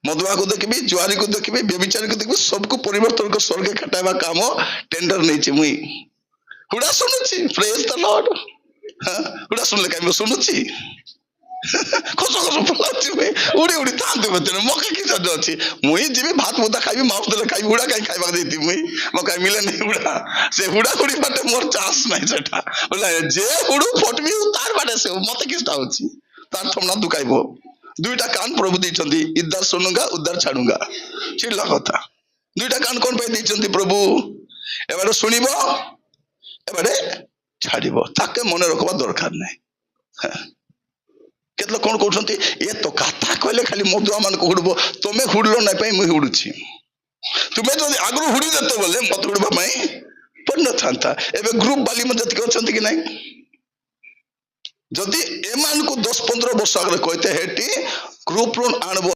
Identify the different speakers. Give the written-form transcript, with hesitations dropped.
Speaker 1: मधुआ को देखबी जुआरी को देखबी व्यभिचारी को देखबी सबको परिवर्तन को स्वर्ग खटाइबा काम टेंडर नहीं मुई हुड़ा सुनुची प्रेज द लॉर्ड हुड़ा सुनले काई सुनुची खस खस पलाची मुई उड़ी उड़ी तांते बतने मके की सद अछि मुई जीबी भात मुदा खाइबी माउस देले खाइबी हुड़ा काई खाइबा देती मुई मका मिले नहीं हुड़ा से हुड़ा हुड़ी बाटे मोर चांस नहीं सेटा बोला जे हुड़ू फटबी तार बाटे से मते किस्ता होची तार थमना दुकाइबो दुईटा कान प्रभु दी इधर सुनुगा उधर छाड़ूंगा चिल्ला कथा दुईटा कान कौन पे दी प्रभु एबारे सुनिबो एबारे छाड़िबो ताके मने रखबा दरकार नहीं केतलो कोन कहउछंती ए तो कथा कहले खाली मधुआ मान को हुड़बो तमे हुड़लो नै पई मुई हुड़ुछि तुमे जो आगु हुड़ी देतो बोले मत हुड़बा पई पन्न थांता एबे ग्रुप बाली में जति कहउछंती कि नहीं जदि एमान को 10-15 वर्ष आगे कहते हेटी ग्रुप लोन आणबो